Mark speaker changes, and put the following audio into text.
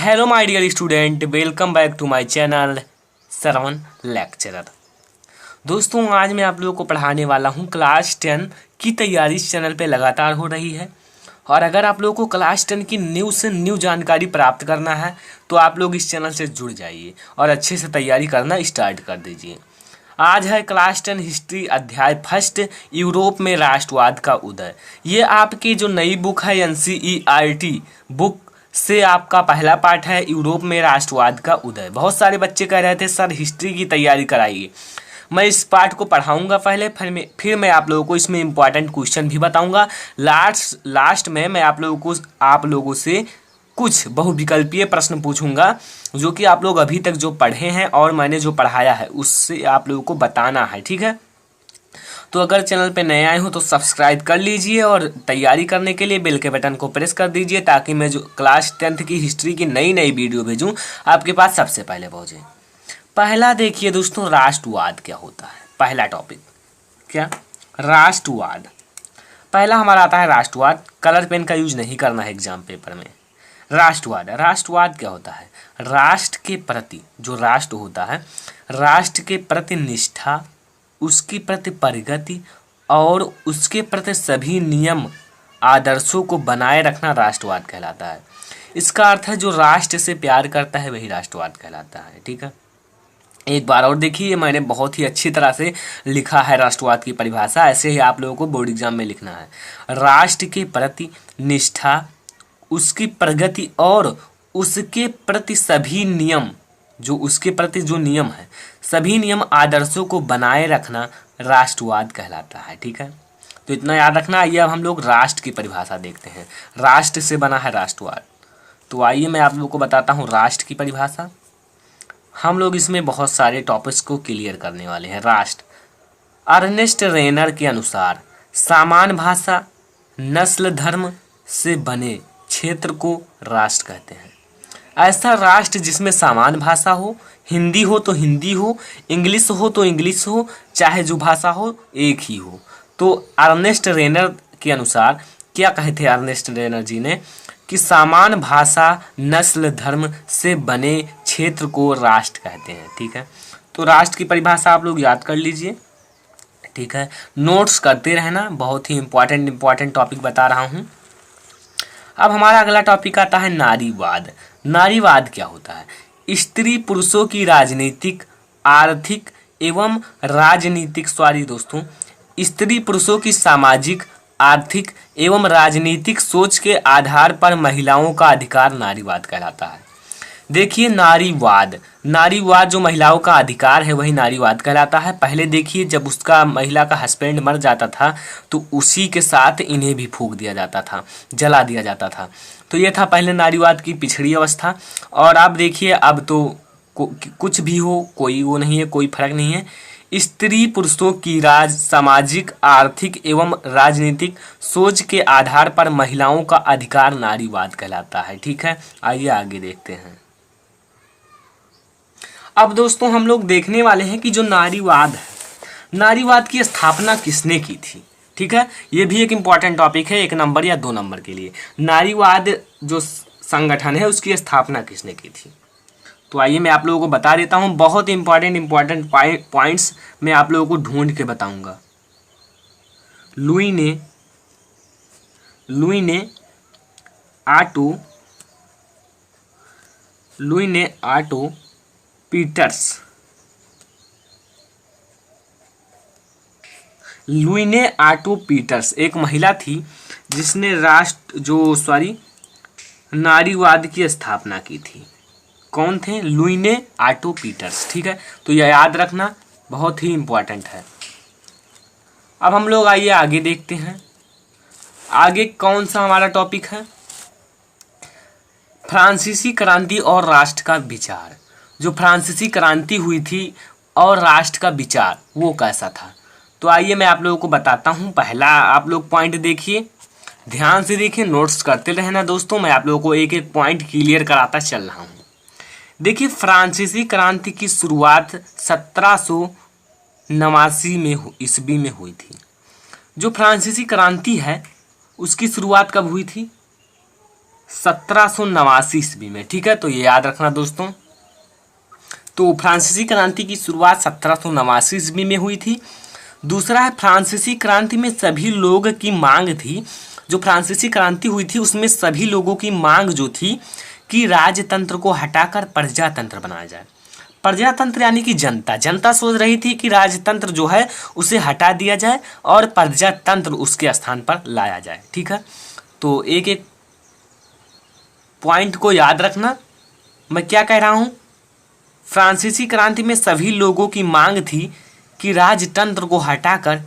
Speaker 1: Hello my dear student, welcome back to my channel Shravan lecturer. दोस्तों, आज मैं आप लोगों को पढ़ाने वाला हूं क्लास 10 की तैयारी इस चैनल पे लगातार हो रही है। और अगर आप लोगों को क्लास 10 की न्यू से न्यू जानकारी प्राप्त करना है तो आप लोग इस चैनल से जुड़ जाइए और अच्छे से तैयारी करना स्टार्ट कर दीजिए। आज है क्लास 10 हिस्ट्री अध्याय फर्स्ट, यूरोप में राष्ट्रवाद का उदय। ये आपकी जो नई बुक है NCERT बुक से आपका पहला पार्ट है, यूरोप में राष्ट्रवाद का उदय। बहुत सारे बच्चे कह रहे थे सर हिस्ट्री की तैयारी कराइए। मैं इस पार्ट को पढ़ाऊंगा पहले, फिर मैं आप लोगों को इसमें इंपॉर्टेंट क्वेश्चन भी बताऊंगा। लास्ट में मैं आप लोगों से कुछ बहुविकल्पीय प्रश्न पूछूंगा जो कि आप लोग अभी तक जो पढ़े हैं और मैंने जो पढ़ाया है उससे आप लोगों को बताना है, ठीक है। तो अगर चैनल पे नए आए हो तो सब्सक्राइब कर लीजिए और तैयारी करने के लिए बेल के बटन को प्रेस कर दीजिए ताकि मैं जो क्लास 10 की हिस्ट्री की नई नई वीडियो भेजूं आपके पास सबसे पहले पहुंचे। पहला देखिए दोस्तों, राष्ट्रवाद क्या होता है। पहला टॉपिक क्या, राष्ट्रवाद। पहला हमारा आता है राष्ट्रवाद। कलर पेन का यूज नहीं करना है एग्जाम पेपर में। राष्ट्रवाद क्या होता है? राष्ट्र के प्रति, जो राष्ट्र होता है, राष्ट्र के प्रति निष्ठा, उसकी प्रति प्रगति और उसके प्रति सभी नियम आदर्शों को बनाए रखना राष्ट्रवाद कहलाता है। इसका अर्थ है जो राष्ट्र से प्यार करता है वही राष्ट्रवाद कहलाता है, ठीक है। एक बार और देखिए, मैंने बहुत ही अच्छी तरह से लिखा है राष्ट्रवाद की परिभाषा। ऐसे ही आप लोगों को बोर्ड एग्जाम में लिखना है। राष्ट्र के प्रति निष्ठा, उसकी प्रगति और उसके प्रति सभी नियम, जो उसके प्रति जो नियम है, सभी नियम आदर्शों को बनाए रखना राष्ट्रवाद कहलाता है, ठीक है। तो इतना याद रखना। आइए अब हम लोग राष्ट्र की परिभाषा देखते हैं। राष्ट्र से बना है राष्ट्रवाद। तो आइए मैं आप लोगों को बताता हूँ राष्ट्र की परिभाषा। हम लोग इसमें बहुत सारे टॉपिक्स को क्लियर करने वाले हैं। राष्ट्र अर्नेस्ट रेनर के अनुसार सामान्य भाषा, नस्ल, धर्म से बने क्षेत्र को राष्ट्र कहते हैं। ऐसा राष्ट्र जिसमें सामान्य भाषा हो, हिंदी हो तो हिंदी हो, इंग्लिश हो तो इंग्लिश हो, चाहे जो भाषा हो एक ही हो। तो अर्नेस्ट रेनर के अनुसार क्या कहे थे अर्नेस्ट रेनर जी ने कि सामान्य भाषा, नस्ल, धर्म से बने क्षेत्र को राष्ट्र कहते हैं, ठीक है। तो राष्ट्र की परिभाषा आप लोग याद कर लीजिए, ठीक है। नोट्स करते रहना, बहुत ही इंपॉर्टेंट टॉपिक बता रहा हूँ। अब हमारा अगला टॉपिक आता है नारीवाद। नारीवाद क्या होता है? स्त्री पुरुषों की राजनीतिक, आर्थिक एवं राजनीतिक स्त्री पुरुषों की सामाजिक, आर्थिक एवं राजनीतिक सोच के आधार पर महिलाओं का अधिकार नारीवाद कहलाता है। देखिए, नारीवाद जो महिलाओं का अधिकार है वही नारीवाद कहलाता है। पहले देखिए, जब उसका महिला का हस्बैंड मर जाता था तो उसी के साथ इन्हें भी फूंक दिया जाता था, जला दिया जाता था। तो ये था पहले नारीवाद की पिछड़ी अवस्था। और अब देखिए, अब तो कुछ भी हो, कोई वो नहीं है, कोई फर्क नहीं है। स्त्री पुरुषों की सामाजिक, आर्थिक एवं राजनीतिक सोच के आधार पर महिलाओं का अधिकार नारीवाद कहलाता है, ठीक है। आइए आगे देखते हैं। अब दोस्तों हम लोग देखने वाले हैं कि जो नारीवाद है, नारीवाद की स्थापना किसने की थी, ठीक है। ये भी एक इम्पॉर्टेंट टॉपिक है, 1 नंबर या 2 नंबर के लिए। नारीवाद जो संगठन है उसकी स्थापना किसने की थी? तो आइए मैं आप लोगों को बता देता हूँ। बहुत इंपॉर्टेंट पॉइंट्स मैं आप लोगों को ढूंढ के बताऊंगा। लुई ने आटो पीटर्स एक महिला थी जिसने नारीवाद की स्थापना की थी। कौन थे? लुई ने आटो पीटर्स, ठीक है। तो यह याद रखना, बहुत ही इंपॉर्टेंट है। अब हम लोग आइए आगे देखते हैं। आगे कौन सा हमारा टॉपिक है? फ्रांसीसी क्रांति और राष्ट्र का विचार। जो फ्रांसीसी क्रांति हुई थी और राष्ट्र का विचार वो कैसा था? तो आइए मैं आप लोगों को बताता हूँ। पहला आप लोग पॉइंट देखिए, ध्यान से देखिए, नोट्स करते रहना दोस्तों। मैं आप लोगों को एक एक पॉइंट क्लियर कराता चल रहा हूँ। देखिए, फ्रांसीसी क्रांति की शुरुआत 1789 ईस्वी में हुई थी। जो फ्रांसीसी क्रांति है उसकी शुरुआत कब हुई थी? 1789 ईस्वी में। ठीक है, तो ये याद रखना दोस्तों। तो फ्रांसीसी क्रांति की शुरुआत 1789 ईस्वी में हुई थी। दूसरा है, फ्रांसीसी क्रांति में सभी लोग की मांग थी। जो फ्रांसीसी क्रांति हुई थी उसमें सभी लोगों की मांग जो थी कि राजतंत्र को हटाकर प्रजातंत्र बनाया जाए। प्रजातंत्र यानी कि जनता जनता सोच रही थी कि राजतंत्र जो है उसे हटा दिया जाए और प्रजातंत्र उसके स्थान पर लाया जाए। ठीक है, तो एक एक पॉइंट को याद रखना। मैं क्या कह रहा हूं, फ्रांसीसी क्रांति में सभी लोगों की मांग थी कि राजतंत्र को हटाकर